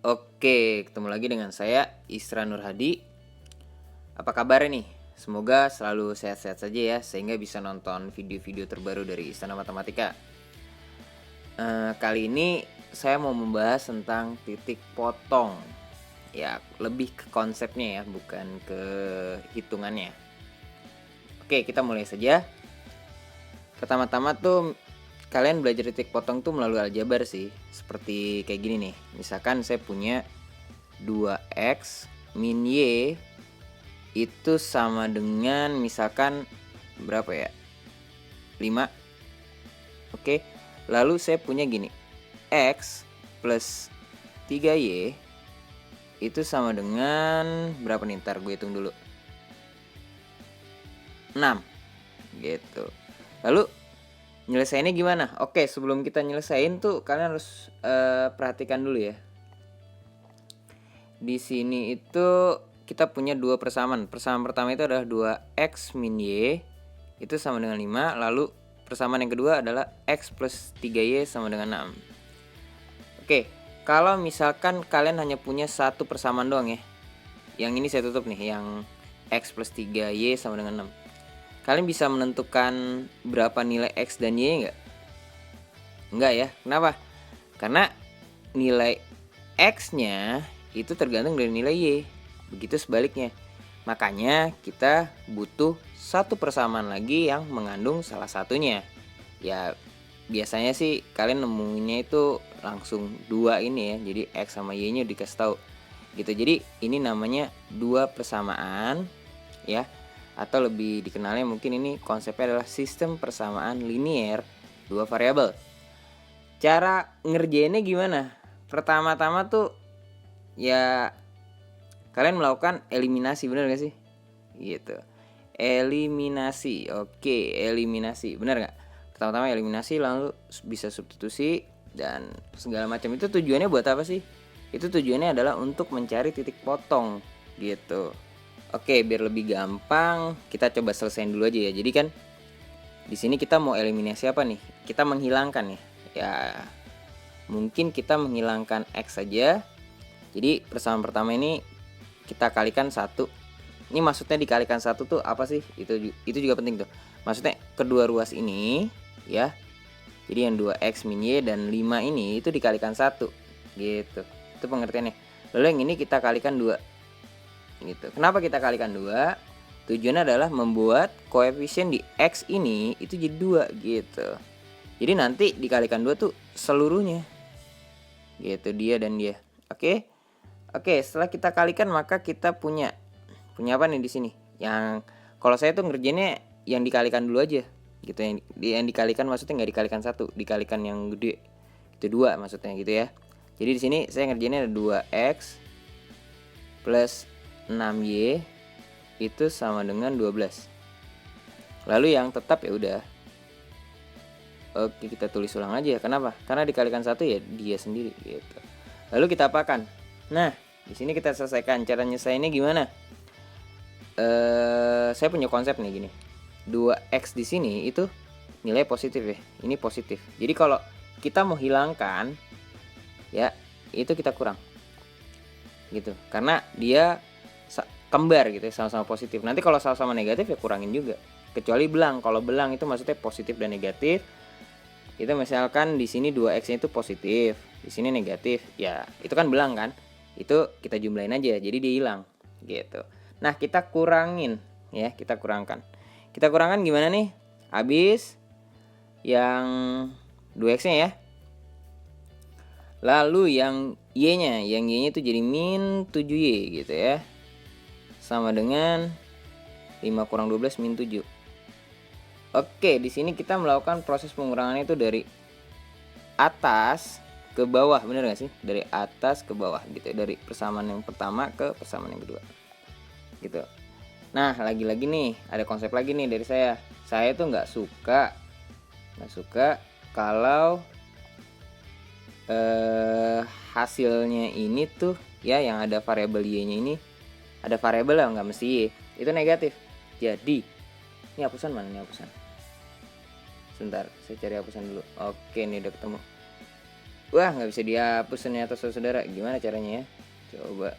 Oke, ketemu lagi dengan saya Isra Nur Hadi. Apa kabar nih? Semoga selalu sehat-sehat saja ya, sehingga bisa nonton video-video terbaru dari Istana Matematika. Kali ini saya mau membahas tentang titik potong. Ya, lebih ke konsepnya ya, bukan ke hitungannya. Oke, kita mulai saja. Pertama-tama tuh kalian belajar titik potong tuh melalui aljabar sih. Seperti kayak gini nih. Misalkan saya punya 2x min y itu sama dengan misalkan berapa ya? 5. Oke. Lalu saya punya gini. X plus 3y itu sama dengan berapa nih? Ntar gue hitung dulu. 6. Gitu. Lalu nyelesainnya gimana? Oke, sebelum kita nyelesain tuh kalian harus perhatikan dulu ya. Di sini itu kita punya dua persamaan. Persamaan pertama itu adalah 2x min y itu sama dengan 5. Lalu persamaan yang kedua adalah x plus 3y sama dengan 6. Oke, kalau misalkan kalian hanya punya satu persamaan doang ya, yang ini saya tutup nih, yang x plus 3y sama dengan 6. Kalian bisa menentukan berapa nilai x dan y enggak? Enggak ya, kenapa? Karena nilai x-nya itu tergantung dari nilai y. Begitu sebaliknya. Makanya kita butuh satu persamaan lagi yang mengandung salah satunya. Ya biasanya sih kalian nemuinnya itu langsung dua ini ya. Jadi x sama y nya dikasih tahu gitu. Jadi ini namanya dua persamaan ya. Atau lebih dikenalnya mungkin ini konsepnya adalah sistem persamaan linier dua variabel. Cara ngerjainnya gimana? Pertama-tama tuh ya kalian melakukan eliminasi, bener gak sih? Gitu. Eliminasi. Oke, eliminasi. Bener gak? Pertama-tama eliminasi, lalu bisa substitusi dan segala macam. Itu tujuannya buat apa sih? Itu tujuannya adalah untuk mencari titik potong gitu. Oke, biar lebih gampang kita coba selesaiin dulu aja ya. Jadi kan di sini kita mau eliminasi apa nih? Kita menghilangkan ya. Ya mungkin kita menghilangkan x saja. Jadi persamaan pertama ini kita kalikan 1. Ini maksudnya dikalikan 1 tuh apa sih? Itu juga penting tuh. Maksudnya kedua ruas ini ya. Jadi yang 2x min y dan 5 ini itu dikalikan 1 gitu. Itu pengertiannya. Lalu yang ini kita kalikan 2. Gitu. Kenapa kita kalikan 2? Tujuannya adalah membuat koefisien di x ini itu jadi 2 gitu. Jadi nanti dikalikan 2 tuh seluruhnya. Gitu, dia dan dia. Oke. Oke, setelah kita kalikan maka kita punya apa nih di sini? Yang kalau saya tuh ngerjainnya yang dikalikan dulu aja. Gitu, yang dikalikan maksudnya nggak dikalikan 1, dikalikan yang gede. Itu 2 maksudnya gitu ya. Jadi di sini saya ngerjainnya ada 2x plus 6y itu sama dengan 12. Lalu yang tetap ya udah. Oke, kita tulis ulang aja. Kenapa? Karena dikalikan 1 ya dia sendiri gitu. Lalu kita apakan? Nah, di sini kita selesaikan. Cara nyelesainnya gimana? Saya punya konsep nih gini. 2x di sini itu nilai positif ya. Ini positif. Jadi kalau kita mau hilangkan ya, itu kita kurang. Gitu. Karena dia kembar gitu ya, sama-sama positif. Nanti kalau sama-sama negatif ya kurangin juga. Kecuali belang. Kalau belang itu maksudnya positif dan negatif. Itu misalkan di sini 2x itu positif, di sini negatif. Ya, itu kan belang kan? Itu kita jumlahin aja. Jadi dia hilang gitu. Nah, kita kurangin ya, kita kurangkan. Kita kurangkan gimana nih? Habis yang 2x-nya ya. Lalu yang y-nya, itu jadi min 7y gitu ya. Sama dengan 5 kurang 12 min 7. Oke, di sini kita melakukan proses pengurangan itu dari atas ke bawah, bener gak sih? Dari atas ke bawah gitu ya. Dari persamaan yang pertama ke persamaan yang kedua gitu. Nah, lagi-lagi nih ada konsep lagi nih dari saya. Saya tuh nggak suka kalau hasilnya ini tuh ya, yang ada variabel y-nya ini, ada variabel yang nggak mesti y, itu negatif. Jadi ini hapusan mana nih hapusan? Sebentar, saya cari hapusan dulu. Oke, nih udah ketemu. Wah, nggak bisa dihapus ternyata saudara. Gimana caranya ya? Coba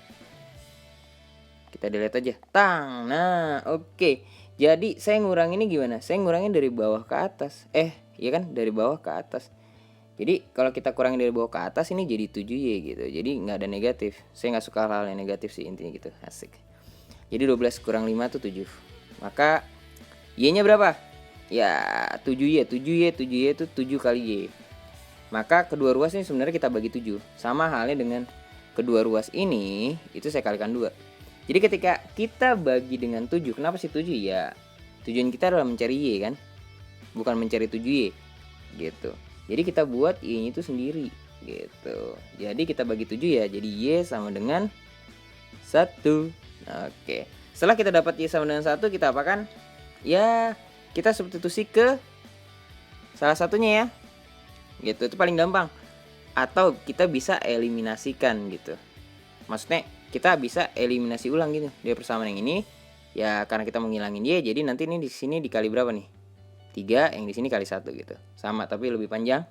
kita delete aja. Tang. Nah, oke. Jadi saya ngurangin ini gimana? Saya ngurangin dari bawah ke atas. Iya kan? Dari bawah ke atas. Jadi kalau kita kurangin dari bawah ke atas ini jadi 7Y gitu. Jadi nggak ada negatif. Saya nggak suka hal yang negatif sih intinya gitu. Asik. Jadi 12 kurang 5 tuh 7. Maka Y-nya berapa? Ya 7Y. 7Y itu 7 kali Y. Maka kedua ruas ini sebenarnya kita bagi 7. Sama halnya dengan kedua ruas ini itu saya kalikan 2. Jadi ketika kita bagi dengan 7, kenapa sih 7? Ya tujuan kita adalah mencari Y kan, bukan mencari 7Y gitu. Jadi kita buat Y-nya itu sendiri gitu. Jadi kita bagi 7 ya, jadi Y sama dengan 1. Oke. Setelah kita dapat Y sama dengan 1, kita apakan? Ya kita substitusi ke salah satunya ya. Gitu, itu paling gampang. Atau kita bisa eliminasikan gitu. Maksudnya kita bisa eliminasi ulang gitu. Dia persamaan yang ini ya karena kita menghilangin Y, jadi nanti ini di sini dikali berapa nih? 3, yang di sini kali 1 gitu. Sama tapi lebih panjang.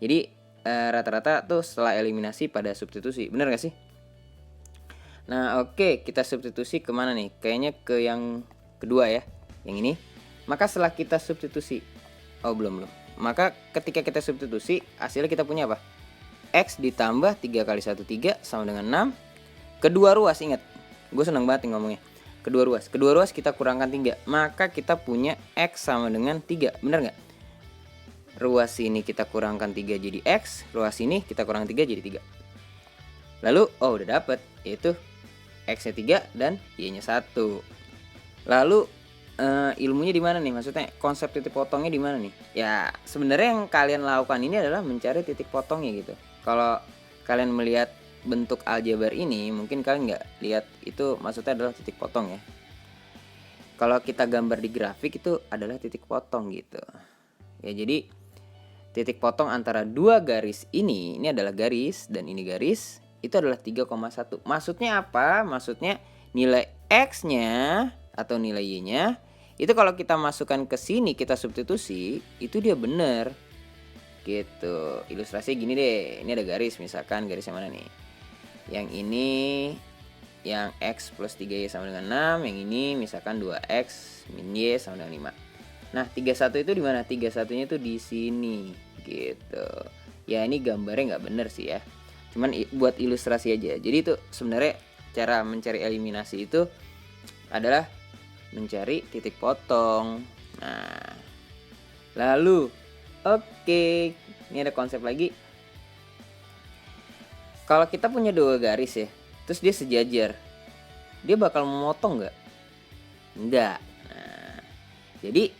Jadi rata-rata tuh setelah eliminasi pada substitusi. Bener gak sih? Nah, oke, kita substitusi kemana nih? Kayaknya ke yang kedua ya, yang ini. Maka setelah kita substitusi, belum. Maka ketika kita substitusi, hasilnya kita punya apa? X ditambah 3 kali 1 3 sama dengan 6. Kedua ruas, ingat. Gue seneng banget nih ngomongnya. Kedua ruas kita kurangkan 3. Maka kita punya X sama dengan 3. Bener gak? Ruas ini kita kurangkan 3 jadi X. Ruas ini kita kurangkan 3 jadi 3. Lalu, udah dapet. Yaitu X-nya 3 dan Y-nya 1. Lalu ilmunya di mana nih? Maksudnya konsep titik potongnya di mana nih? Ya sebenarnya yang kalian lakukan ini adalah mencari titik potongnya gitu. Kalau kalian melihat bentuk aljabar ini, mungkin kalian nggak lihat itu maksudnya adalah titik potong ya. Kalau kita gambar di grafik itu adalah titik potong gitu. Ya jadi titik potong antara dua garis ini adalah garis dan ini garis, itu adalah 3,1. Maksudnya apa? Maksudnya nilai X-nya atau nilai Y-nya itu kalau kita masukkan ke sini, kita substitusi, itu dia bener gitu. Ilustrasi gini deh, ini ada garis, misalkan garis yang mana nih? Yang ini yang X plus 3Y sama dengan 6, yang ini misalkan 2X min Y sama dengan 5. Nah 31 itu di mana? 31-nya itu di sini gitu. Ya ini gambarnya nggak bener sih ya, cuman buat ilustrasi aja. Jadi itu sebenarnya cara mencari eliminasi itu adalah mencari titik potong. Nah, lalu oke, ini ada konsep lagi. Kalau kita punya dua garis ya, terus dia sejajar, dia bakal memotong nggak? Enggak. Nah, jadi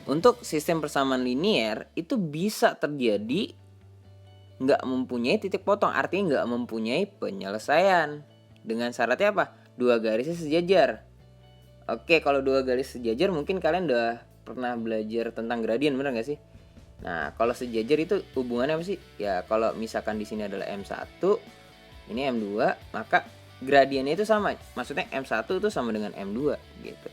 untuk sistem persamaan linear itu bisa terjadi nggak mempunyai titik potong, artinya nggak mempunyai penyelesaian. Dengan syaratnya apa? Dua garisnya sejajar. Oke, kalau dua garis sejajar mungkin kalian udah pernah belajar tentang gradien, bener gak sih? Nah, kalau sejajar itu hubungannya apa sih? Ya, kalau misalkan di sini adalah M1, ini M2, maka gradiennya itu sama. Maksudnya M1 itu sama dengan M2 gitu.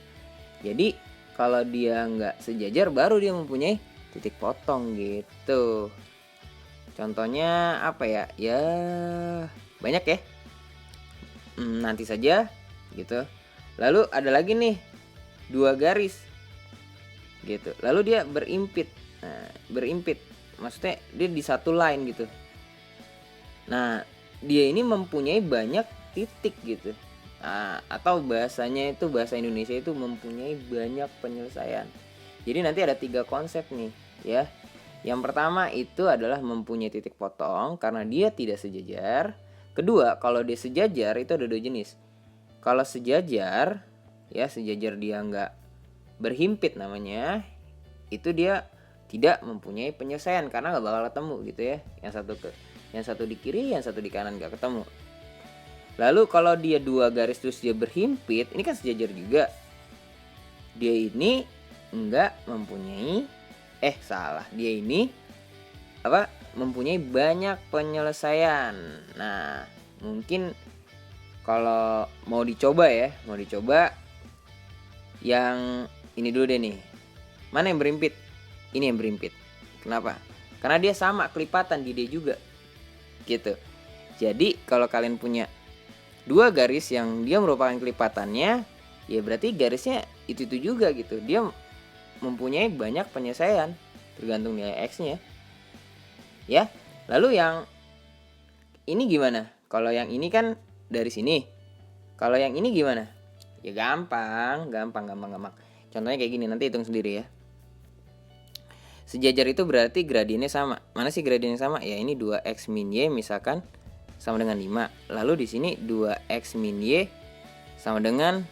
Jadi, kalau dia nggak sejajar baru dia mempunyai titik potong gitu. Contohnya apa ya? Ya, banyak ya. Nanti saja gitu. Lalu ada lagi nih dua garis gitu. Lalu dia berimpit. Nah, berimpit maksudnya dia di satu line gitu. Nah, dia ini mempunyai banyak titik gitu. Nah, atau bahasanya itu bahasa Indonesia itu mempunyai banyak penyelesaian. Jadi nanti ada 3 konsep nih ya. Yang pertama itu adalah mempunyai titik potong karena dia tidak sejajar. Kedua, kalau dia sejajar itu ada 2 jenis. Kalau sejajar, ya sejajar dia nggak berhimpit namanya, itu dia tidak mempunyai penyelesaian karena nggak bakal ketemu gitu ya. Yang satu di kiri, yang satu di kanan nggak ketemu. Lalu kalau dia 2 garis terus dia berhimpit, ini kan sejajar juga. Dia ini nggak mempunyai, dia ini mempunyai banyak penyelesaian. Nah, mungkin kalau mau dicoba yang ini dulu deh nih. Mana yang berimpit? Ini yang berimpit. Kenapa? Karena dia sama kelipatan di D juga. gitu. Jadi kalau kalian punya dua garis yang dia merupakan kelipatannya, ya berarti garisnya itu juga gitu. Dia mempunyai banyak penyelesaian tergantung nilai x-nya. Ya. Lalu yang ini gimana? Kalau yang ini kan dari sini. Kalau yang ini gimana? Ya gampang. Contohnya kayak gini, nanti hitung sendiri ya. Sejajar itu berarti gradiennya sama. Mana sih gradiennya sama? Ya ini 2x min y misalkan sama dengan 5. Lalu di sini 2x min y sama dengan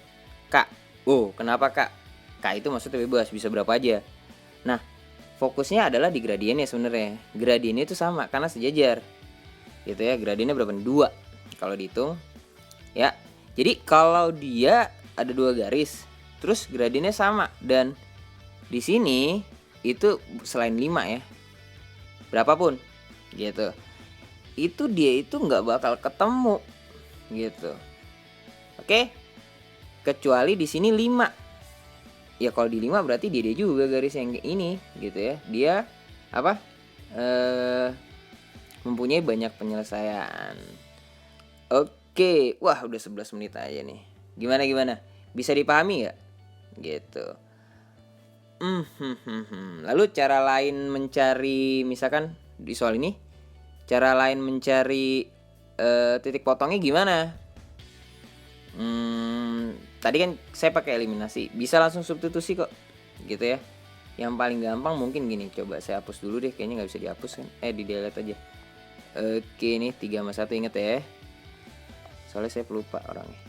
k. Oh, kenapa k? K itu maksudnya bebas, bisa berapa aja. Nah, fokusnya adalah di gradiennya sebenarnya. Gradiennya itu sama karena sejajar. Gitu ya, gradiennya berapa? 2 kalau dihitung. Ya. Jadi kalau dia ada dua garis, terus gradiennya sama dan di sini itu selain 5 ya. Berapapun gitu. Itu dia itu nggak bakal ketemu gitu. Oke? Kecuali di sini 5. Ya kalau di 5 berarti dia juga garis yang kayak ini gitu ya. Dia apa? Mempunyai banyak penyelesaian. Oke, wah udah 11 menit aja nih. Gimana? Bisa dipahami nggak? Gitu. Lalu cara lain mencari, misalkan di soal ini, cara lain mencari titik potongnya gimana? Tadi kan saya pakai eliminasi, bisa langsung substitusi kok, gitu ya. Yang paling gampang mungkin gini, coba saya hapus dulu deh, kayaknya nggak bisa dihapus kan? Di delete aja. Oke, ini 3/1 inget ya. Soalnya saya pelupa orangnya.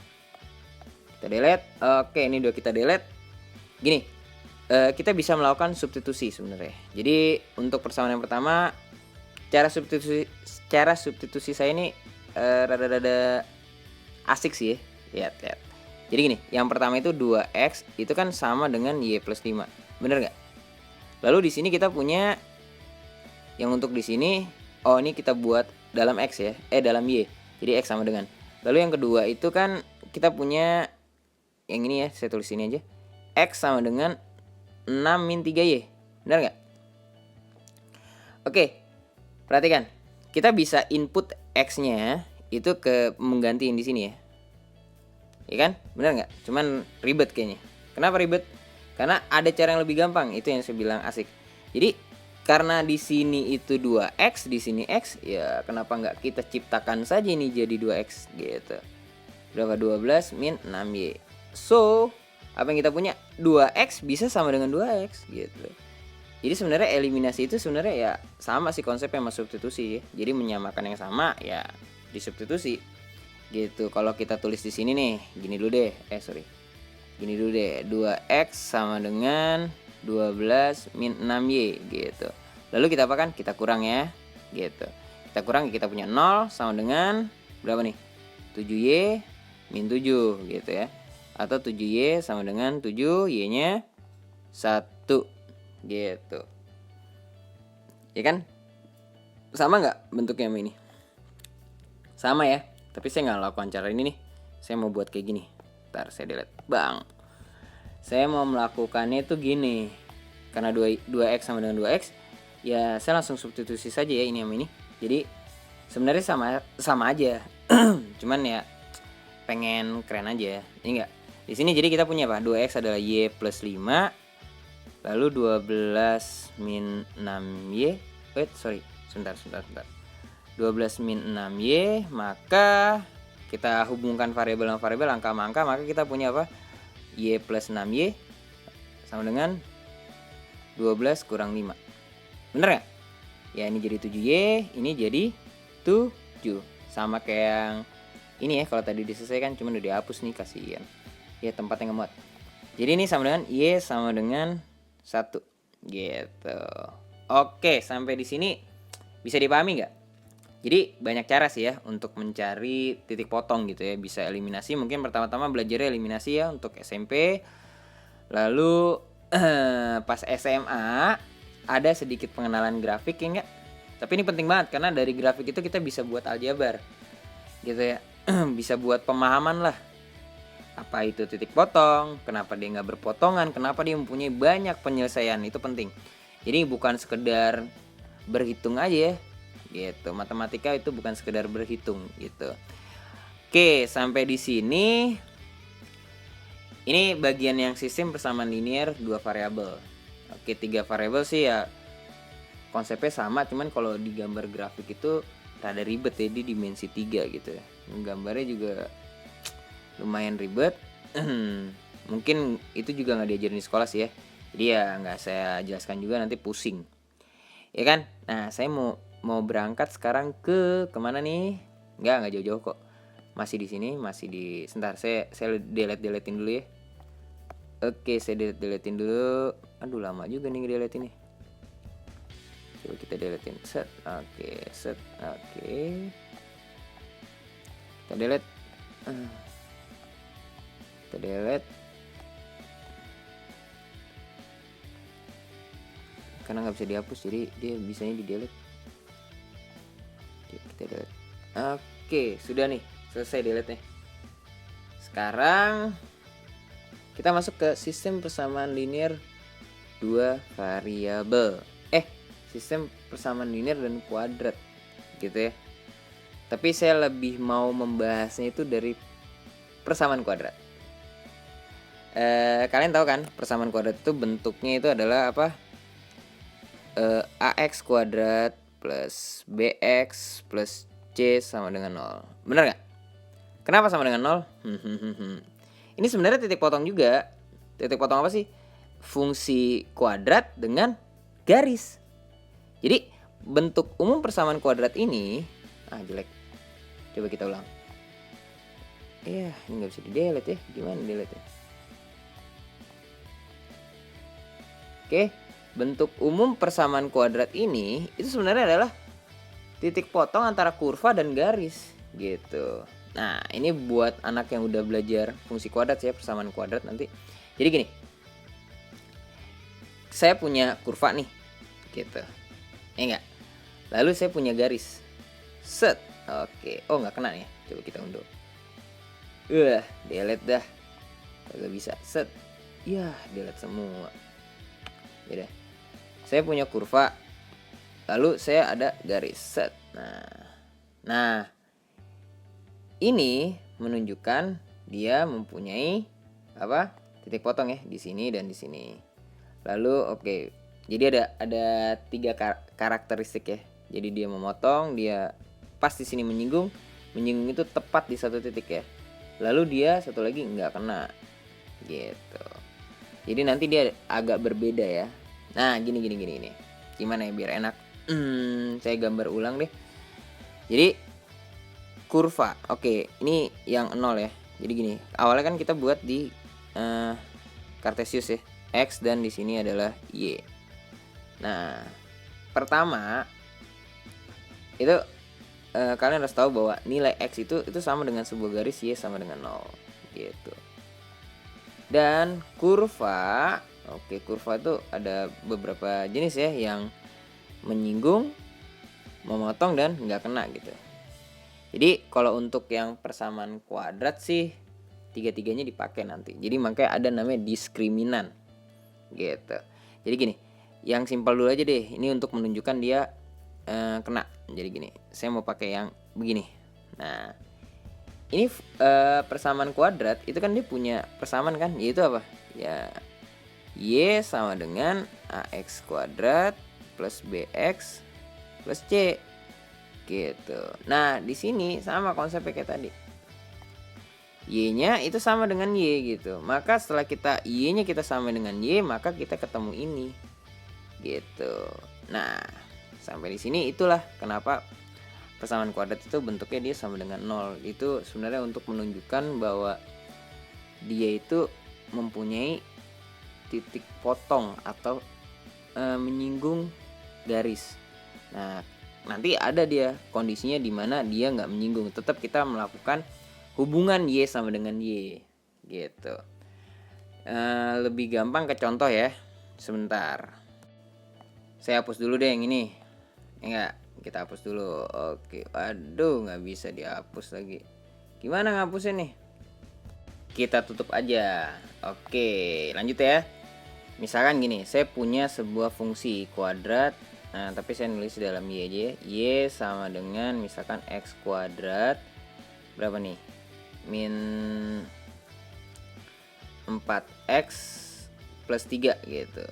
Kita delete. Oke, ini udah kita delete. Gini, kita bisa melakukan substitusi sebenarnya. Jadi untuk persamaan yang pertama, cara substitusi saya ini rada-rada asik sih ya. Lihat. Jadi gini, yang pertama itu 2x itu kan sama dengan y plus 5. Bener nggak? Lalu di sini kita punya yang untuk di sini, ini kita buat dalam x ya, dalam y. Jadi x sama dengan. Lalu yang kedua itu kan kita punya yang ini ya, saya tulis ini aja. X sama dengan 6 min 3y. Benar nggak? Oke, perhatikan. Kita bisa input x-nya itu ke menggantiin di sini ya. Ya kan? Benar nggak? Cuman ribet kayaknya. Kenapa ribet? Karena ada cara yang lebih gampang. Itu yang saya bilang asik. Jadi karena di sini itu 2x, di sini x, ya kenapa nggak kita ciptakan saja ini jadi 2x gitu. Berapa? 12 min 6y. So, apa yang kita punya? 2x bisa sama dengan 2x gitu. Jadi sebenarnya eliminasi itu sebenarnya ya sama sih konsepnya sama substitusi. Jadi menyamakan yang sama ya disubstitusi gitu. Kalau kita tulis di sini nih, gini dulu deh. Gini dulu deh. 2x sama dengan 12 min 6y gitu. Lalu kita apakan? Kita kurang ya. Gitu. Kita kurang, kita punya 0 sama dengan berapa nih? 7y min 7 gitu ya. Atau 7y sama dengan 7, y-nya 1 gitu. Ya kan? Sama nggak bentuknya sama ini? Sama ya. Tapi saya nggak lakukan cara ini nih. Saya mau buat kayak gini. Ntar saya delete. Bang. Saya mau melakukannya itu gini. Karena 2x sama dengan 2x, ya saya langsung substitusi saja ya ini sama ini. Jadi sebenarnya sama aja. Cuman ya pengen keren aja. Ini enggak. Di sini jadi kita punya apa? 2x adalah y plus 5. Lalu 12 min 6y. Sebentar. 12 min 6y, maka kita hubungkan variabel dengan variabel, angka sama angka, maka kita punya apa? Y plus 6y sama dengan 12 kurang 5. Bener gak? Ya ini jadi 7y, ini jadi 7. Sama kayak yang ini ya, kalau tadi diselesaikan cuma udah dihapus nih, kasihan. Ya tempatnya ngemuat. Jadi ini sama dengan y sama dengan 1 gitu. Oke, sampai di sini bisa dipahami nggak? Jadi banyak cara sih ya untuk mencari titik potong gitu ya. Bisa eliminasi, mungkin pertama-tama belajar eliminasi ya untuk SMP. Lalu pas SMA ada sedikit pengenalan grafik ya enggak? Tapi ini penting banget karena dari grafik itu kita bisa buat aljabar gitu ya. Bisa buat pemahaman lah. Apa itu titik potong, kenapa dia nggak berpotongan, kenapa dia mempunyai banyak penyelesaian, itu penting. Jadi bukan sekedar berhitung aja ya. gitu. Matematika itu bukan sekedar berhitung gitu. Oke, sampai di sini. Ini bagian yang sistem persamaan linear 2 variabel. Oke, 3 variabel sih ya konsepnya sama, cuman kalau di gambar grafik itu rada ribet ya, di dimensi 3 gitu ya. Gambarnya juga lumayan ribet. Mungkin itu juga nggak diajarin di sekolah sih ya. Jadi ya nggak saya jelaskan juga, nanti pusing. Ya kan? Nah, saya mau berangkat sekarang ke kemana nih? Nggak jauh-jauh kok. Masih di sini, masih di. Sebentar, saya deletein dulu ya. Oke, saya deletein dulu. Aduh, lama juga nih nge-delete ini. Coba kita deletein. Set. Oke, set. Oke. Kita delete. Kita delete. Karena nggak bisa dihapus, jadi dia bisanya di delete. Oke, kita delete. Oke, sudah nih, selesai delete nya. Sekarang kita masuk ke sistem persamaan linear 2 variabel. Sistem persamaan linear dan kuadrat gitu ya. Tapi saya lebih mau membahasnya itu dari persamaan kuadrat. Kalian tahu kan persamaan kuadrat itu bentuknya itu adalah apa? AX kuadrat plus BX plus C sama dengan 0. Benar gak? Kenapa sama dengan 0? Ini sebenarnya titik potong juga. Titik potong apa sih? Fungsi kuadrat dengan garis. Jadi bentuk umum persamaan kuadrat ini jelek. Coba kita ulang. Ini gak bisa di-delete ya. Gimana delete ya? Oke, bentuk umum persamaan kuadrat ini itu sebenarnya adalah titik potong antara kurva dan garis gitu. Nah, ini buat anak yang udah belajar fungsi kuadrat ya, persamaan kuadrat nanti. Jadi gini, saya punya kurva nih gitu. Enggak. Lalu saya punya garis. Set. Oke. Oh, nggak kena nih. Coba kita unduh. Delete dah. Gak bisa. Set. Delete semua. Yaudah. Saya punya kurva. Lalu saya ada garis. Set. Nah. Ini menunjukkan dia mempunyai apa? Titik potong ya di sini dan di sini. Lalu oke. Jadi ada 3 karakteristik ya. Jadi dia memotong, dia pas di sini menyinggung itu tepat di satu titik ya. Lalu dia satu lagi nggak kena, gitu. Jadi nanti dia agak berbeda ya. Nah gini. Gimana ya biar enak? Saya gambar ulang deh. Jadi kurva, oke, ini yang 0 ya. Jadi gini, awalnya kan kita buat di Cartesius ya, X dan di sini adalah Y. Nah, pertama itu kalian harus tahu bahwa nilai X itu sama dengan sebuah garis, Y sama dengan 0 gitu. Dan kurva, kurva itu ada beberapa jenis ya, yang menyinggung, memotong dan nggak kena gitu. Jadi kalau untuk yang persamaan kuadrat sih 3-tiganya dipakai nanti. Jadi makanya ada namanya diskriminan gitu. Jadi gini, yang simpel dulu aja deh. Ini untuk menunjukkan dia kena. Jadi gini, saya mau pakai yang begini. Nah, ini persamaan kuadrat itu kan dia punya persamaan kan, yaitu apa? Ya, Y sama dengan AX kuadrat plus BX plus C gitu. Nah, di sini sama konsepnya kayak tadi. Y-nya itu sama dengan Y gitu. Maka setelah kita Y-nya kita sama dengan Y, maka kita ketemu ini. Gitu. Nah, sampai di sini itulah kenapa persamaan kuadrat itu bentuknya dia sama dengan 0. Itu sebenarnya untuk menunjukkan bahwa dia itu mempunyai titik potong atau menyinggung garis. Nah, nanti ada dia kondisinya di mana dia nggak menyinggung. Tetap kita melakukan hubungan Y sama dengan Y gitu. Lebih gampang ke contoh ya. Sebentar, saya hapus dulu deh yang ini. Enggak, kita hapus dulu. Oke, aduh nggak bisa dihapus lagi. Gimana ngapusnya nih? Kita tutup aja. Oke, lanjut ya. Misalkan gini, saya punya sebuah fungsi kuadrat Nah, tapi saya nulis dalam Y aja ya. Y sama dengan misalkan X kuadrat berapa nih? Min 4X plus 3 gitu.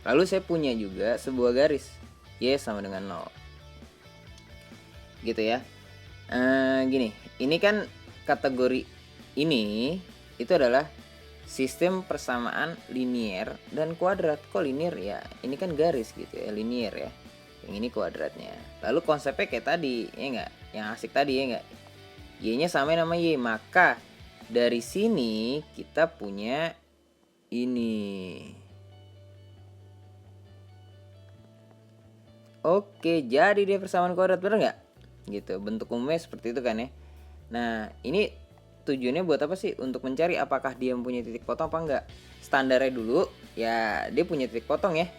Lalu saya punya juga sebuah garis Y sama dengan 0 gitu ya. Gini, ini kan kategori ini itu adalah sistem persamaan linier dan kuadrat. Kok linier ya? Ini kan garis gitu ya, linier ya. Yang ini kuadratnya. Lalu konsepnya kayak tadi, ya enggak? Yang asik tadi ya enggak? Y-nya sama nama Y, maka dari sini kita punya ini. Oke, jadi dia persamaan kuadrat, bener nggak? Gitu, bentuk umumnya seperti itu kan ya. Nah, ini tujuannya buat apa sih? Untuk mencari apakah dia mempunyai titik potong apa enggak. Standarnya dulu, ya dia punya titik potong ya.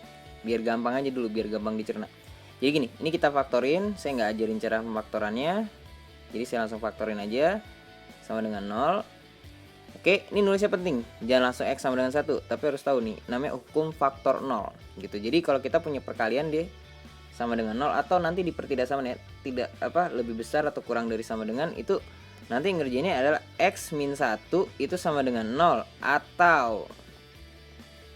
Biar gampang aja dulu, biar gampang dicerna. Jadi gini, ini kita faktorin, saya nggak ajarin cara pemfaktorannya. Jadi saya langsung faktorin aja, sama dengan 0. Oke, ini nulisnya penting. Jangan langsung X sama dengan 1, tapi harus tahu nih, namanya hukum faktor 0 gitu. Jadi kalau kita punya perkalian dia sama dengan 0 atau nanti dipertidaksamaan ya, tidak lebih besar atau kurang dari sama dengan, itu nanti ngerjainnya adalah X min 1 itu sama dengan 0 atau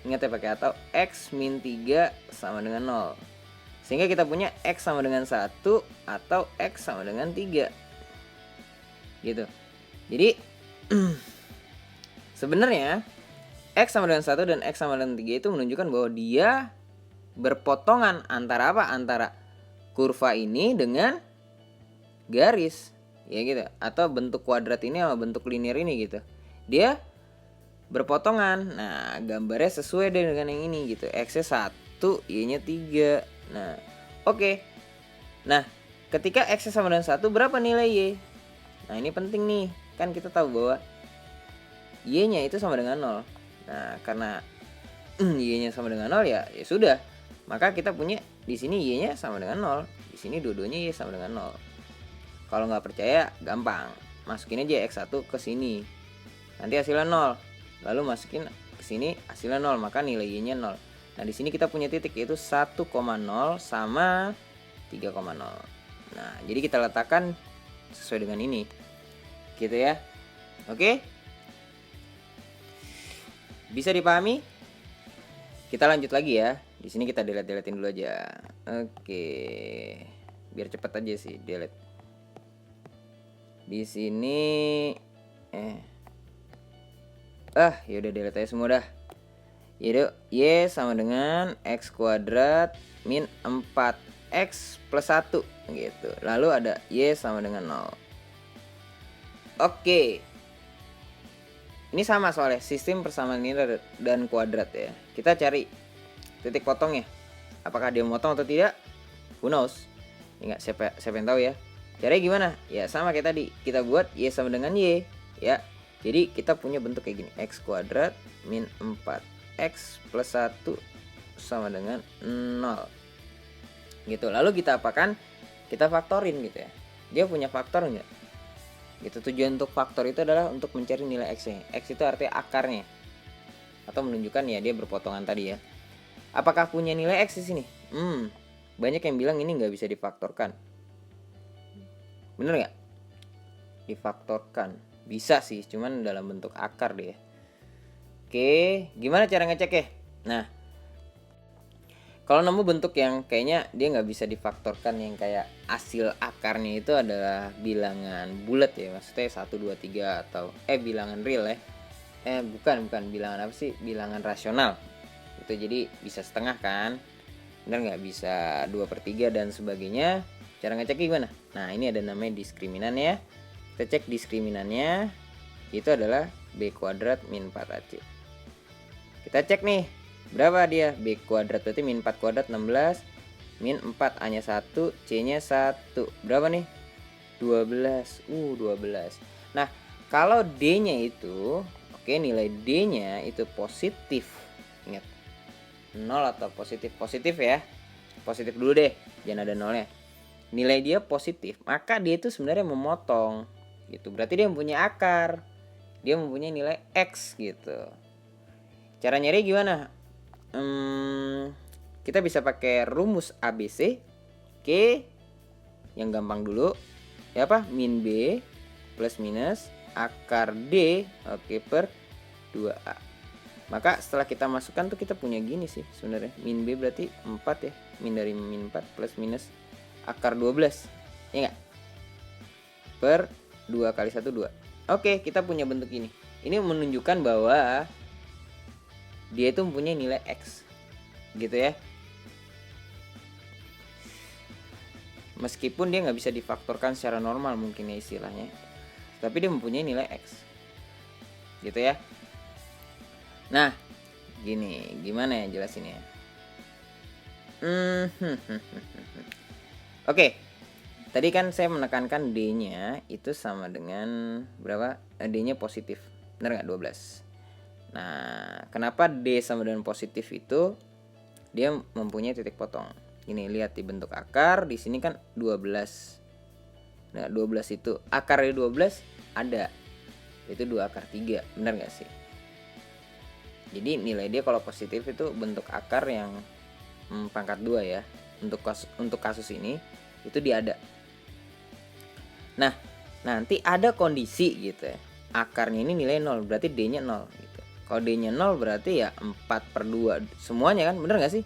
ingat ya pakai atau X min 3 sama dengan 0. Sehingga kita punya X sama dengan 1 atau X sama dengan 3 gitu. Jadi sebenarnya X sama dengan 1 dan X sama dengan 3 itu menunjukkan bahwa dia berpotongan antara apa? Antara kurva ini dengan garis, ya gitu. Atau bentuk kuadrat ini sama bentuk linear ini gitu. Dia berpotongan. Nah, gambarnya sesuai dengan yang ini gitu. X-nya 1, Y-nya 3. Nah, oke. Nah, ketika X-nya sama dengan 1, berapa nilai Y? Nah, ini penting nih. Kan kita tahu bahwa Y-nya itu sama dengan 0. Nah, karena Y-nya sama dengan 0 ya sudah. Maka kita punya di sini Y-nya sama dengan 0. Di sini dua-duanya Y sama dengan 0. Kalau nggak percaya, gampang. Masukin aja X1 ke sini. Nanti hasilnya 0. Lalu masukin ke sini hasilnya 0, maka nilai Y-nya 0. Nah, di sini kita punya titik yaitu 1,0 sama 3,0. Nah, jadi kita letakkan sesuai dengan ini. Gitu ya. Oke? Bisa dipahami? Kita lanjut lagi ya. Di sini kita delete-deletein dulu aja. Oke. Biar cepet aja sih delete. Di sini yaudah delete aja semua dah. Yaudah, Y sama dengan X kuadrat min 4X plus 1 gitu. Lalu ada Y sama dengan 0. Oke. Ini sama soalnya sistem persamaan linear dan kuadrat ya. Kita cari titik potongnya. Apakah dia memotong atau tidak? Who knows? Enggak, siapa yang tahu ya. Caranya gimana? Ya sama kayak tadi. Kita buat Y sama dengan Y ya. Jadi kita punya bentuk kayak gini. X kuadrat min 4X plus 1 sama dengan 0 gitu. Lalu kita apakan? Kita faktorin gitu ya. Dia punya faktor enggak? Gitu. Tujuan untuk faktor itu adalah untuk mencari nilai X-nya. X itu artinya akarnya. Atau menunjukkan ya dia berpotongan tadi ya. Apakah punya nilai X di sini? Banyak yang bilang ini nggak bisa difaktorkan. Bener nggak? Difaktorkan. Bisa sih, cuman dalam bentuk akar deh. Oke, gimana cara ngecek ya? Nah, kalau nemu bentuk yang kayaknya dia nggak bisa difaktorkan, yang kayak hasil akarnya itu adalah bilangan bulat ya, maksudnya 1, 2, 3 atau bilangan real ya. Bukan bilangan apa sih? Bilangan rasional. Itu jadi bisa setengah kan? Benar nggak? Bisa 2/3 dan sebagainya. Cara ngeceknya gimana? Nah, ini ada namanya diskriminan ya. Kita cek diskriminannya. Itu adalah B kuadrat min 4AC. Kita cek nih. Berapa dia? B kuadrat berarti min 4 kuadrat 16. Min 4 A nya 1, C nya 1. Berapa nih? 12. 12. Nah, kalau D nya itu, oke, nilai D nya itu positif. Ingat, 0 atau positif. Positif ya. Positif dulu deh, jangan ada nolnya. Nilai dia positif, maka dia itu sebenarnya memotong gitu. Berarti dia mempunyai akar. Dia mempunyai nilai X gitu. Cara nyari gimana? kita bisa pakai rumus ABC. Oke, yang gampang dulu ya apa, min B plus minus akar D oke per 2A. Maka setelah kita masukkan tuh kita punya gini sih sebenarnya, min B berarti 4 ya, min dari min 4 plus minus akar 12 ya enggak, per 2 kali 1 2. Oke, kita punya bentuk ini. Ini menunjukkan bahwa dia itu mempunyai nilai X gitu ya. Meskipun dia nggak bisa difaktorkan secara normal mungkin ya istilahnya, tapi dia mempunyai nilai X gitu ya. Nah gini, gimana ya jelasinnya. Oke, tadi kan saya menekankan D nya itu sama dengan berapa, D nya positif, benar nggak, 12. Nah kenapa D sama dengan positif itu, dia mempunyai titik potong. Ini lihat di bentuk akar di sini kan 12. Nah, 12 itu akar dari 12 ada. Itu 2 akar 3, benar enggak sih? Jadi nilai dia kalau positif itu bentuk akar yang pangkat 2 ya. Untuk kasus ini itu dia ada. Nah, nanti ada kondisi gitu ya. Akarnya ini nilai 0, berarti D-nya 0 gitu. Kalau D-nya 0 berarti ya 4/2 semuanya kan, benar enggak sih?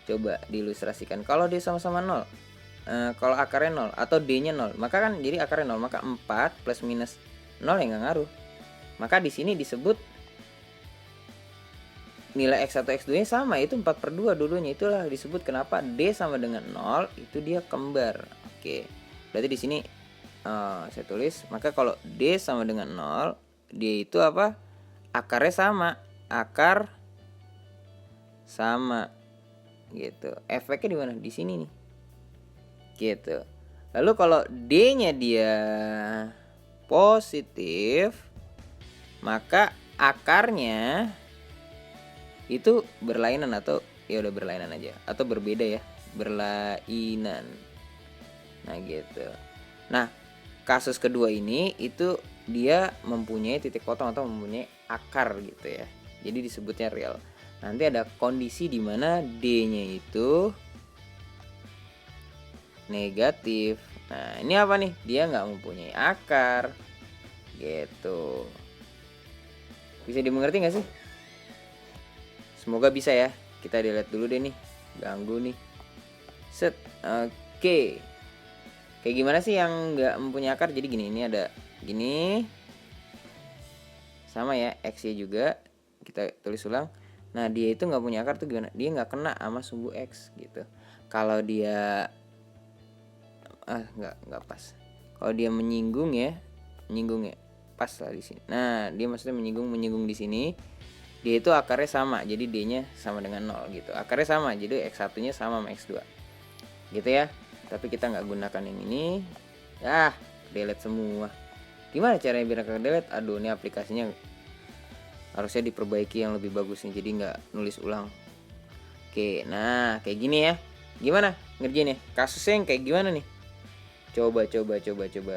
Coba diilustrasikan. Kalau D sama-sama 0, kalau akarnya 0 atau D-nya 0, maka kan jadi akarnya 0, maka 4 plus minus 0 yang nggak ngaruh. Maka di sini disebut nilai X1 X2 nya sama, itu 4/2 dulunya. Itulah disebut kenapa D sama dengan 0 itu dia kembar. Oke. Berarti di sini saya tulis, maka kalau D sama dengan 0, D itu apa? Akarnya sama. Akar sama. Gitu. Efeknya di mana? Di sini nih. Gitu. Lalu kalau D-nya dia positif, maka akarnya itu berlainan atau ya udah berlainan aja atau berbeda ya, berlainan. Nah, gitu. Nah, kasus kedua ini itu dia mempunyai titik potong atau mempunyai akar gitu ya. Jadi disebutnya real. Nanti ada kondisi di mana D-nya itu negatif. Nah, ini apa nih? Dia nggak mempunyai akar. Gitu. Bisa dimengerti nggak sih? Semoga bisa ya. Kita dilihat dulu deh nih. Ganggu nih. Set. Oke. Kayak gimana sih yang nggak mempunyai akar? Jadi gini, ini ada gini. Sama ya, X-nya juga. Kita tulis ulang. Nah, dia itu nggak punya akar tuh gimana? Dia nggak kena sama sumbu X gitu. Kalau dia nggak pas. Kalau dia menyinggung ya pas lah di sini. Nah, dia maksudnya menyinggung di sini. Dia itu akarnya sama, jadi D-nya sama dengan 0 gitu. Akarnya sama, jadi X1-nya sama X2. Gitu ya. Tapi kita nggak gunakan yang ini. Delete semua. Gimana caranya biar ke delete? Aduh, ini aplikasinya harusnya diperbaiki yang lebih bagus nih, jadi nggak nulis ulang. Oke, nah kayak gini ya. Gimana ngerjainnya? Kasusnya yang kayak gimana nih? Coba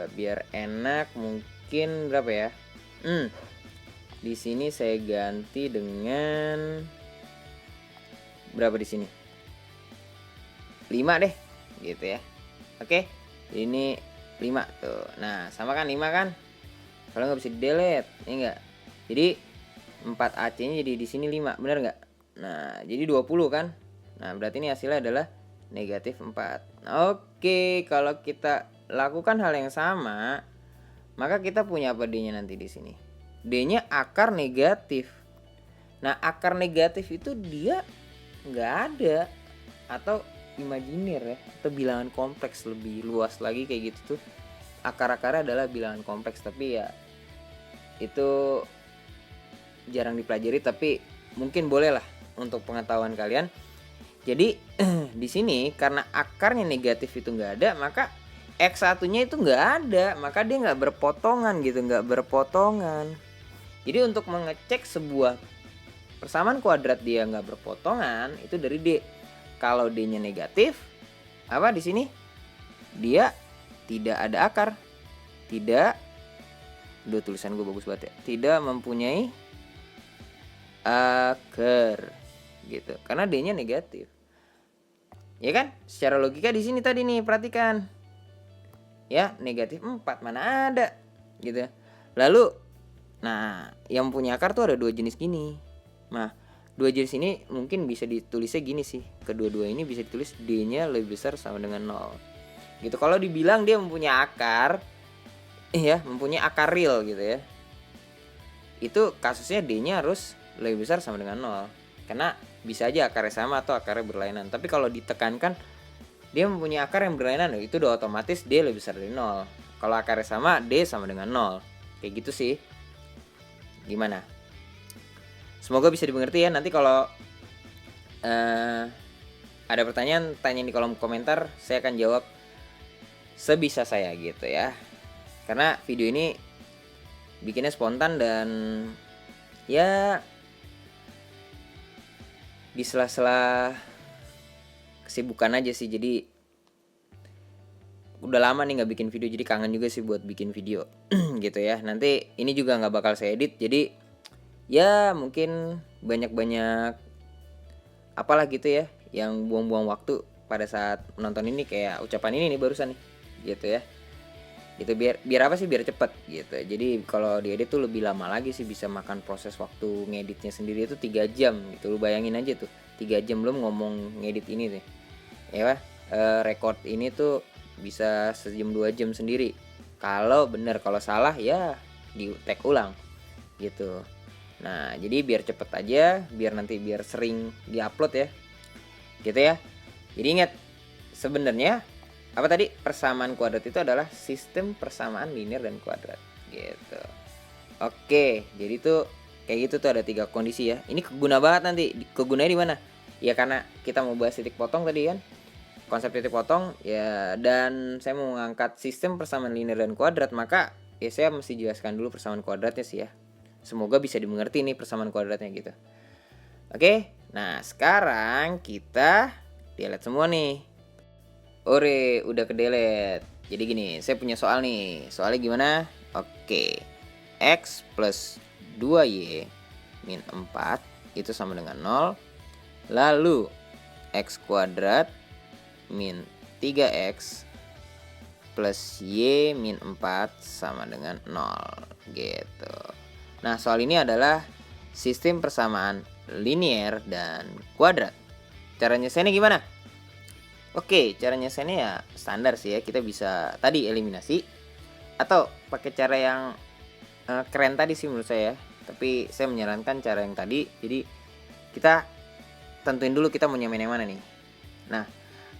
biar enak. Mungkin berapa ya? Di sini saya ganti dengan berapa di sini? 5 deh, gitu ya. Oke, ini 5 tuh. Nah, sama kan 5 kan? Kalau nggak bisa di delete, ya enggak? Jadi 4AC-nya jadi di sini 5, benar nggak? Nah, jadi 20 kan? Nah, berarti ini hasilnya adalah negatif 4. Oke, kalau kita lakukan hal yang sama, maka kita punya apa D-nya nanti di sini? D-nya akar negatif. Nah, akar negatif itu dia nggak ada atau imajiner ya, atau bilangan kompleks, lebih luas lagi kayak gitu tuh. Akar-akarnya adalah bilangan kompleks, tapi ya itu jarang dipelajari, tapi mungkin boleh lah untuk pengetahuan kalian. Jadi di sini karena akarnya negatif itu nggak ada, maka X1-nya itu nggak ada, maka dia nggak berpotongan gitu, nggak berpotongan. Jadi untuk mengecek sebuah persamaan kuadrat dia nggak berpotongan itu dari D. Kalau D-nya negatif, apa di sini? Dia tidak ada akar, tidak. Tulisan gue bagus banget ya. Tidak mempunyai akar gitu, karena D-nya negatif. Ya kan? Secara logika di sini tadi nih, perhatikan. Ya, negatif 4 mana ada gitu. Lalu nah, yang punya akar tuh ada 2 jenis gini. Nah, 2 jenis ini mungkin bisa ditulisnya gini sih. Kedua-dua ini bisa ditulis D-nya lebih besar sama dengan 0. Gitu. Kalau dibilang dia mempunyai akar, ya, mempunyai akar real gitu ya. Itu kasusnya D-nya harus lebih besar sama dengan 0. Karena bisa aja akarnya sama atau akarnya berlainan. Tapi kalau ditekankan dia mempunyai akar yang berlainan, itu udah otomatis D lebih besar dari 0. Kalau akarnya sama, D sama dengan 0. Kayak gitu sih. Gimana? Semoga bisa dimengerti ya. Nanti kalau ada pertanyaan, tanya di kolom komentar. Saya akan jawab sebisa saya gitu ya. Karena video ini bikinnya spontan dan ya di sela-sela kesibukan aja sih. Jadi udah lama nih nggak bikin video, jadi kangen juga sih buat bikin video gitu ya. Nanti ini juga nggak bakal saya edit, jadi ya mungkin banyak-banyak apalah gitu ya yang buang-buang waktu pada saat menonton ini, kayak ucapan ini nih barusan nih gitu ya. Itu biar apa sih, biar cepet gitu. Jadi kalau diedit tuh lebih lama lagi sih, bisa makan proses waktu ngeditnya sendiri itu 3 jam gitu. Lu bayangin aja tuh 3 jam belum ngomong ngedit ini nih ya. Record ini tuh bisa sejam 2 jam sendiri. Kalau bener, kalau salah ya di tag ulang gitu. Nah, jadi biar cepet aja, biar nanti biar sering diupload ya. Gitu ya. Jadi ingat, sebenarnya apa tadi, persamaan kuadrat itu adalah sistem persamaan linear dan kuadrat gitu. Oke, jadi tuh kayak gitu tuh ada 3 kondisi ya. Ini keguna banget nanti. Kegunanya di mana? Ya karena kita mau bahas titik potong tadi kan. Konsep titik potong ya, dan saya mau mengangkat sistem persamaan linear dan kuadrat, maka ya saya mesti jelaskan dulu persamaan kuadratnya sih ya. Semoga bisa dimengerti nih persamaan kuadratnya gitu. Oke, nah sekarang kita delete semua nih. Ore, udah ke delete. Jadi gini, saya punya soal nih. Soalnya gimana? Oke. X plus 2Y min 4 itu sama dengan 0. Lalu X kuadrat min 3X plus Y min 4 sama dengan 0 gitu. Nah, soal ini adalah sistem persamaan linear dan kuadrat. Cara nyelesainnya gimana? Oke, cara nyelesainnya ya standar sih ya. Kita bisa tadi eliminasi atau pakai cara yang keren tadi sih menurut saya. Tapi saya menyarankan cara yang tadi. Jadi kita tentuin dulu kita mau nyamain yang mana nih. Nah,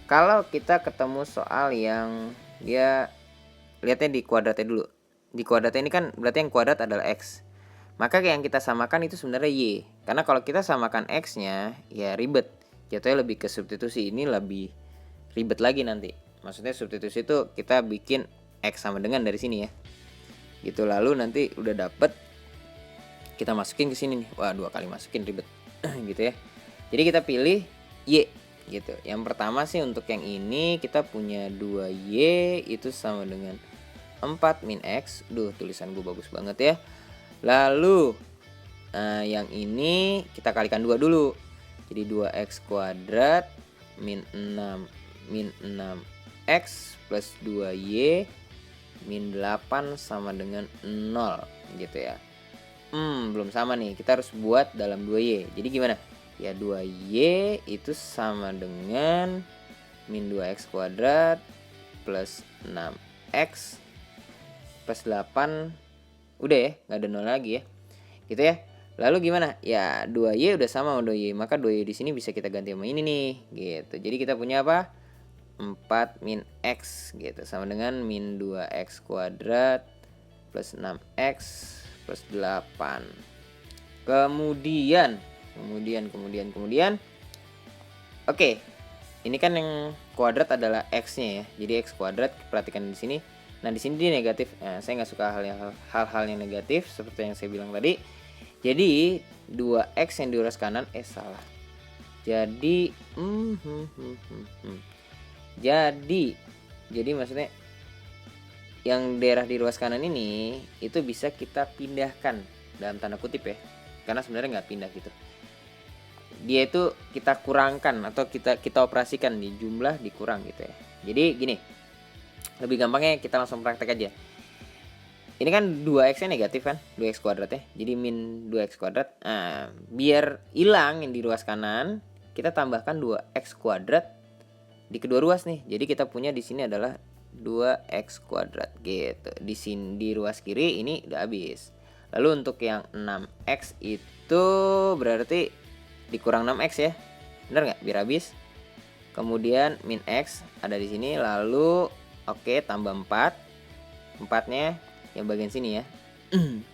kalau kita ketemu soal yang dia lihatnya di kuadratnya dulu. Di kuadratnya ini kan berarti yang kuadrat adalah X. Maka yang kita samakan itu sebenarnya Y. Karena kalau kita samakan X-nya ya ribet. Jatuhnya lebih ke substitusi, ini lebih ribet lagi nanti. Maksudnya substitusi itu kita bikin X sama dengan dari sini ya. Gitu, lalu nanti udah dapet kita masukin ke sini nih. Wah, 2 kali masukin ribet. Gitu ya. Jadi kita pilih Y gitu. Yang pertama sih untuk yang ini kita punya 2Y itu sama dengan 4 min X. Tulisan gue bagus banget ya. Lalu yang ini kita kalikan 2 dulu. Jadi 2X kuadrat min 6X plus 2Y min 8 sama dengan 0 gitu ya. Belum sama nih, kita harus buat dalam 2Y. Jadi gimana? Ya 2Y itu sama dengan min 2X kuadrat plus 6X plus 8. Udah ya, gak ada 0 lagi ya. Gitu ya. Lalu gimana? Ya 2Y udah sama sama 2Y, maka 2Y di sini bisa kita ganti sama ini nih gitu. Jadi kita punya apa? 4 min X gitu, sama dengan min 2X kuadrat plus 6X plus 8. Kemudian oke, ini kan yang kuadrat adalah X-nya ya. Jadi X kuadrat, perhatikan di sini. Nah, di sini dia negatif. Saya nggak suka hal-hal yang negatif seperti yang saya bilang tadi. Jadi 2X yang di ruas kanan salah. Jadi jadi maksudnya yang daerah di ruas kanan ini itu bisa kita pindahkan dalam tanda kutip ya. Karena sebenarnya nggak pindah gitu. dia itu kita kurangkan atau kita operasikan di jumlah dikurang gitu ya. Jadi gini, lebih gampangnya kita langsung praktek aja. Ini kan 2x nya negatif kan, 2x kuadrat ya. Jadi min 2x kuadrat. Nah, biar hilang yang di ruas kanan, kita tambahkan 2x kuadrat di kedua ruas nih. Jadi kita punya di sini adalah 2x kuadrat gitu. Di sini di ruas kiri ini udah habis. Lalu untuk yang 6x itu berarti dikurang 6x ya. Bener nggak? Biar habis. Kemudian min x ada di sini. Lalu oke, tambah 4. 4-nya yang bagian sini ya.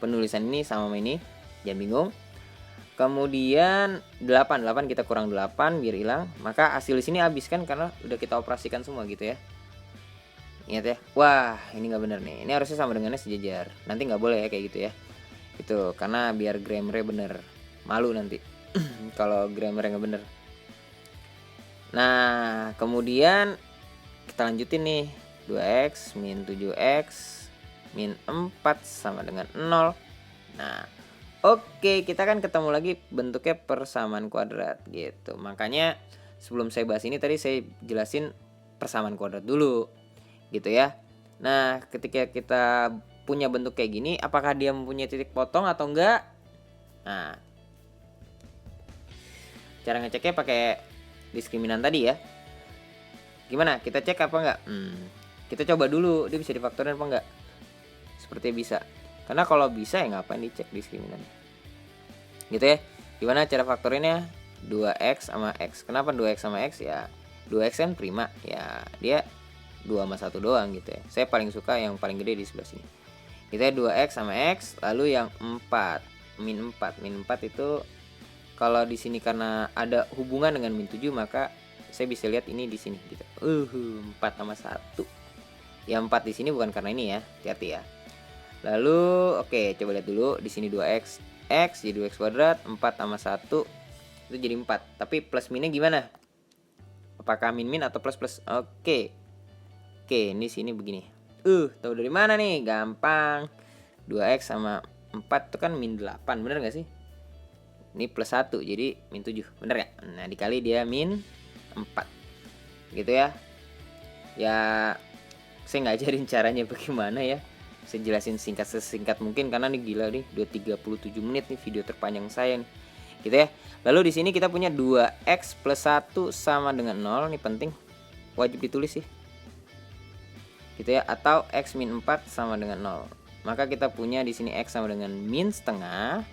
Penulisan ini sama ini, jangan bingung. Kemudian 8 kita kurang 8 biar hilang. Maka hasil di sini habis kan karena udah kita operasikan semua gitu ya. Ingat ya. Wah, ini nggak bener nih. Ini harusnya sama dengannya sejajar. Nanti nggak boleh ya kayak gitu ya. Itu karena biar grammarnya bener. Malu nanti kalau grammarnya nggak bener. Nah, kemudian kita lanjutin nih. 2x min 7x min 4 sama dengan 0. Nah, oke, kita kan ketemu lagi bentuknya persamaan kuadrat gitu. Makanya sebelum saya bahas ini tadi saya jelasin persamaan kuadrat dulu gitu ya. Nah, ketika kita punya bentuk kayak gini, apakah dia mempunyai titik potong atau enggak? Nah, cara ngeceknya pakai diskriminan tadi ya. Gimana? Kita cek apa enggak? Kita coba dulu dia bisa difaktorin apa enggak. Seperti bisa. Karena kalau bisa ya ngapain dicek diskriminannya. Gitu ya. Gimana cara faktorinnya? 2x sama x. Kenapa 2x sama x? Ya 2x kan prima. Ya dia 2 sama 1 doang gitu ya. Saya paling suka yang paling gede di sebelah sini. Kita 2x sama x. Lalu yang 4. Min 4. Min 4 itu kalau di sini karena ada hubungan dengan min 7 maka saya bisa lihat ini di sini gitu. 4 sama 1. Yang 4 di sini bukan karena ini ya. Hati-hati ya. Lalu oke, coba lihat dulu di sini 2x x jadi 2x kuadrat, 4 sama 1 itu jadi 4. Tapi plus minnya gimana? Apakah min atau plus? Oke. Oke, ini sini begini. Tahu dari mana nih? Gampang. 2x sama 4 itu kan min 8, bener gak sih? Ini plus 1 jadi min 7, bener gak? Nah, dikali dia min 4. Gitu ya. Ya, saya nggak ajarin caranya bagaimana ya. Saya jelasin sesingkat mungkin karena nih gila nih, 37 menit nih video terpanjang saya nih. Gitu ya. Lalu di sini kita punya 2x plus 1 sama dengan 0, nih penting. Wajib ditulis sih. Gitu ya, atau x min 4 sama dengan 0. Maka kita punya di sini x sama dengan min setengah,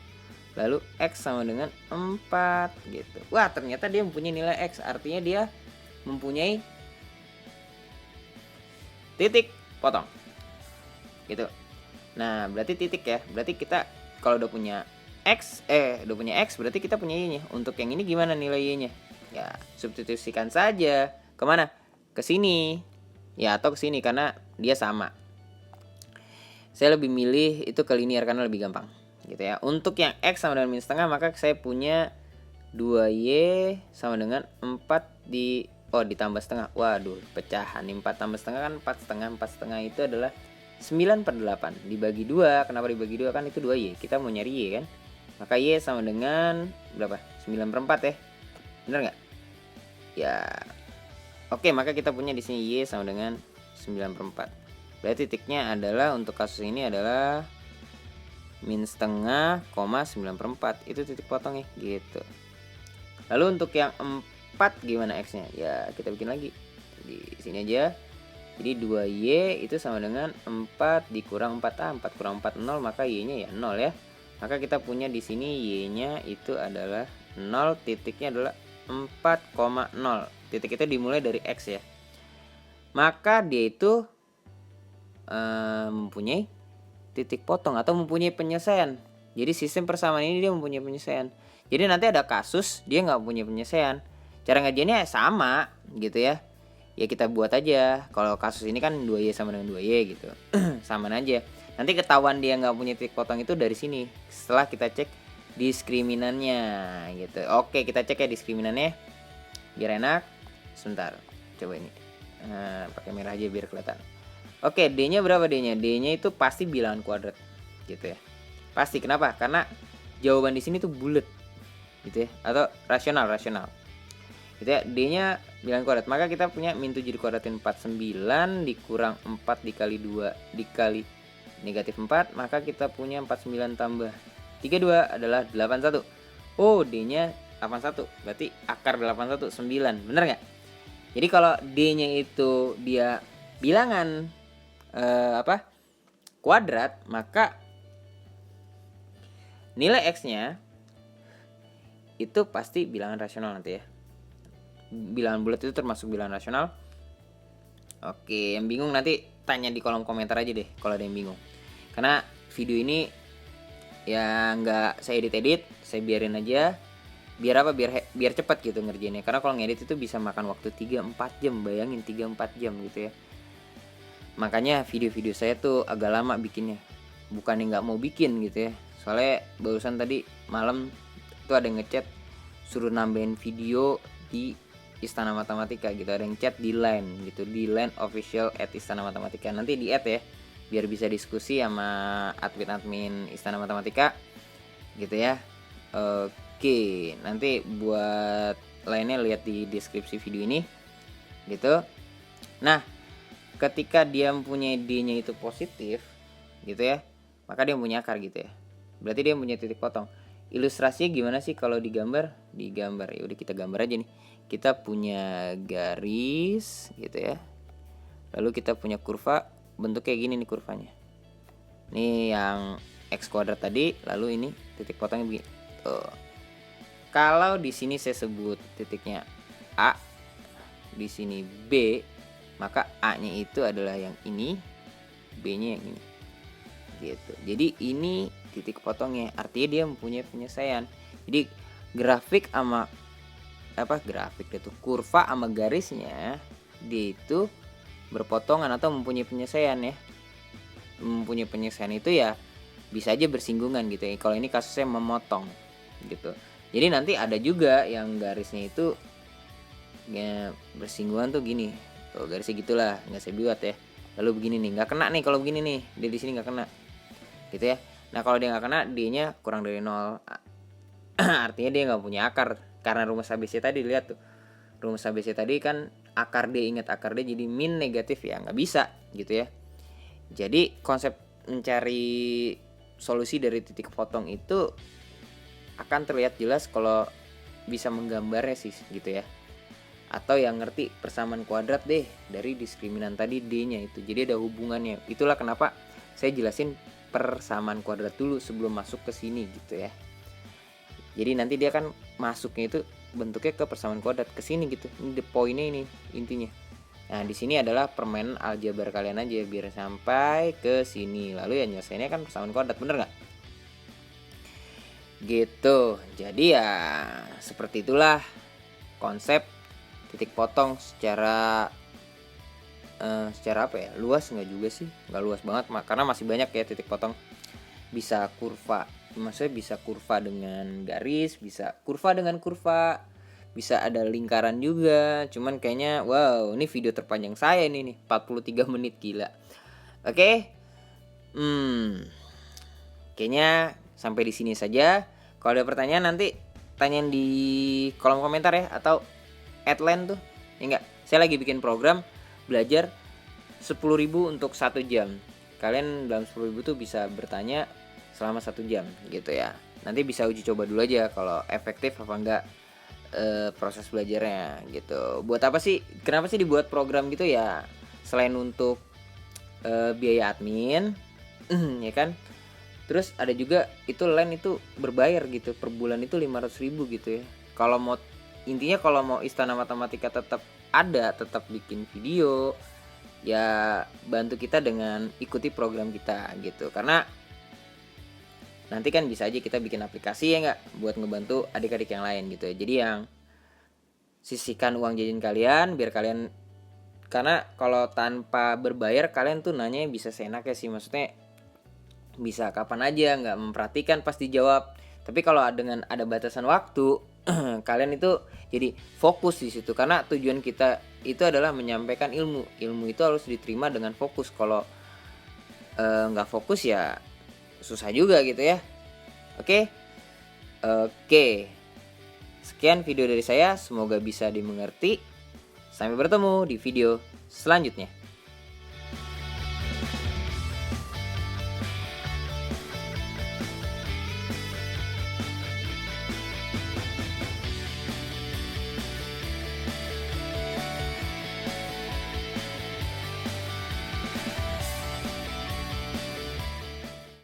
lalu x sama dengan 4 gitu. Wah, ternyata dia mempunyai nilai x, artinya dia mempunyai titik potong. Gitu. Nah, berarti titik ya. Berarti kita kalau udah punya x berarti kita punya y-nya. Untuk yang ini gimana nilai y-nya? Ya, substitusikan saja. Kemana? Ke sini. Ya, atau ke sini karena dia sama. Saya lebih milih itu ke linear karena lebih gampang. Gitu ya. Untuk yang x sama dengan min setengah maka saya punya 2y sama dengan 4 ditambah setengah. Waduh, pecahan. 4 tambah setengah kan 4 setengah. 4 setengah itu adalah 9/8 dibagi 2. Kenapa dibagi 2? Kan itu 2y. Kita mau nyari y kan. Maka y sama dengan berapa? 9/4 ya. Bener nggak? Ya. Oke, maka kita punya di sini y sama dengan 9/4. Berarti titiknya adalah untuk kasus ini adalah min setengah, 9/4. Itu titik potongnya gitu. Lalu untuk yang 4 gimana x-nya? Ya, kita bikin lagi. Di sini aja. Jadi 2y itu sama dengan 4 dikurang 4 4 kurang 4 0, maka y-nya ya 0 ya. Maka kita punya di sini y-nya itu adalah 0, titiknya adalah 4,0. Titik itu dimulai dari x ya. Maka dia itu mempunyai titik potong atau mempunyai penyelesaian. Jadi sistem persamaan ini dia mempunyai penyelesaian. Jadi nanti ada kasus dia nggak punya penyelesaian. Cara ngajiannya sama gitu ya. Ya kita buat aja. Kalau kasus ini kan 2y sama dengan 2y gitu. Sama aja. Nanti ketahuan dia nggak punya titik potong itu dari sini. Setelah kita cek diskriminannya gitu. Oke, kita cek ya diskriminannya. Biar enak. Sebentar. Coba ini. Pakai merah aja biar kelihatan. Oke, D-nya berapa D-nya? D-nya itu pasti bilangan kuadrat gitu ya. Pasti. Kenapa? Karena jawaban di sini tuh bulat. gitu ya, atau rasional gitu ya. D-nya bilangan kuadrat, maka kita punya min 7 dikuadratin 49 dikurang 4 dikali 2 dikali negatif 4, maka kita punya 49 tambah 32 adalah 81. Oh, D-nya 81, berarti akar 81 9, bener nggak? Jadi kalau D-nya itu dia bilangan kuadrat, maka nilai X-nya itu pasti bilangan rasional nanti ya. Bilangan bulat itu termasuk bilangan rasional. Oke, yang bingung nanti tanya di kolom komentar aja deh kalau ada yang bingung. Karena video ini ya nggak saya edit, saya biarin aja. Biar apa? Biar cepat gitu ngerjainnya. Karena kalau ngedit itu bisa makan waktu 3-4 jam, bayangin 3-4 jam gitu ya. Makanya video-video saya tuh agak lama bikinnya. Bukannya nggak mau bikin gitu ya. Soalnya barusan tadi malam tuh ada yang ngechat suruh nambahin video di Istana Matematika gitu, ada yang chat di line gitu, di line official @Istana Matematika. Nanti di add ya, biar bisa diskusi sama admin Istana Matematika gitu ya. Oke, nanti buat lainnya lihat di deskripsi video ini gitu. Nah, ketika dia mempunyai D-nya itu positif gitu ya, maka dia punya akar gitu ya. Berarti dia punya titik potong. Ilustrasinya gimana sih kalau digambar? Digambar ya udah kita gambar aja nih. Kita punya garis gitu ya. Lalu kita punya kurva, bentuk kayak gini nih kurvanya. Nih yang X kuadrat tadi, lalu ini titik potongnya begini. Tuh. Kalau di sini saya sebut titiknya A, di sini B, maka A-nya itu adalah yang ini, B-nya yang ini. Gitu. Jadi ini titik potongnya, artinya dia mempunyai penyelesaian. Jadi grafik itu kurva sama garisnya dia itu berpotongan atau mempunyai penyelesaian ya. Mempunyai penyelesaian itu ya bisa aja bersinggungan gitu ya. Kalau ini kasusnya memotong gitu. Jadi nanti ada juga yang garisnya itu ya, bersinggungan tuh gini. Tuh garisnya gitulah, nggak saya buat ya. Lalu begini nih, nggak kena nih kalau begini nih. Dia di sini nggak kena. Gitu ya. Nah kalau dia nggak kena, D-nya kurang dari 0. Artinya dia nggak punya akar. Karena rumus ABC tadi, lihat tuh, rumus ABC tadi kan akar D, ingat akar D, jadi min negatif ya nggak bisa gitu ya. Jadi konsep mencari solusi dari titik potong itu akan terlihat jelas kalau bisa menggambarnya sih gitu ya. Atau yang ngerti persamaan kuadrat deh dari diskriminan tadi D-nya itu. Jadi ada hubungannya. Itulah kenapa saya jelasin persamaan kuadrat dulu sebelum masuk ke sini gitu ya. Jadi nanti dia kan masuknya itu bentuknya ke persamaan kuadrat ke sini gitu. Ini the pointnya ini intinya. Nah, di sini adalah permainan aljabar kalian aja biar sampai ke sini. Lalu ya nyelesainnya kan persamaan kuadrat, bener nggak? Gitu. Jadi ya seperti itulah konsep titik potong secara apa ya, luas nggak juga sih, nggak luas banget karena masih banyak ya titik potong. Bisa kurva, maksudnya bisa kurva dengan garis, bisa kurva dengan kurva, bisa ada lingkaran juga. Cuman kayaknya wow, ini video terpanjang saya ini nih, 43 menit, gila. Oke. Kayaknya sampai di sini saja. Kalau ada pertanyaan nanti tanyain di kolom komentar ya, atau @line tuh. Ya enggak, saya lagi bikin program belajar 10.000 untuk 1 jam. Kalian dalam 10.000 tuh bisa bertanya selama 1 jam gitu ya. Nanti bisa uji coba dulu aja kalau efektif apa enggak proses belajarnya gitu. Buat apa sih? Kenapa sih dibuat program gitu ya? Selain untuk biaya admin, ya kan? Terus ada juga itu line itu berbayar gitu, per bulan itu 500.000 gitu ya. Kalau mau intinya kalau mau Istana Matematika tetap ada, tetap bikin video, ya bantu kita dengan ikuti program kita gitu. Karena nanti kan bisa aja kita bikin aplikasi ya nggak, buat ngebantu adik-adik yang lain gitu ya. Jadi yang sisihkan uang jajan kalian biar kalian, karena kalau tanpa berbayar kalian tuh nanya bisa seenaknya sih, maksudnya bisa kapan aja, nggak memperhatikan pas dijawab. Tapi kalau dengan ada batasan waktu kalian itu jadi fokus di situ, karena tujuan kita itu adalah menyampaikan ilmu itu harus diterima dengan fokus. Kalau nggak fokus ya susah juga gitu ya. Oke. Sekian video dari saya, semoga bisa dimengerti. Sampai bertemu di video selanjutnya.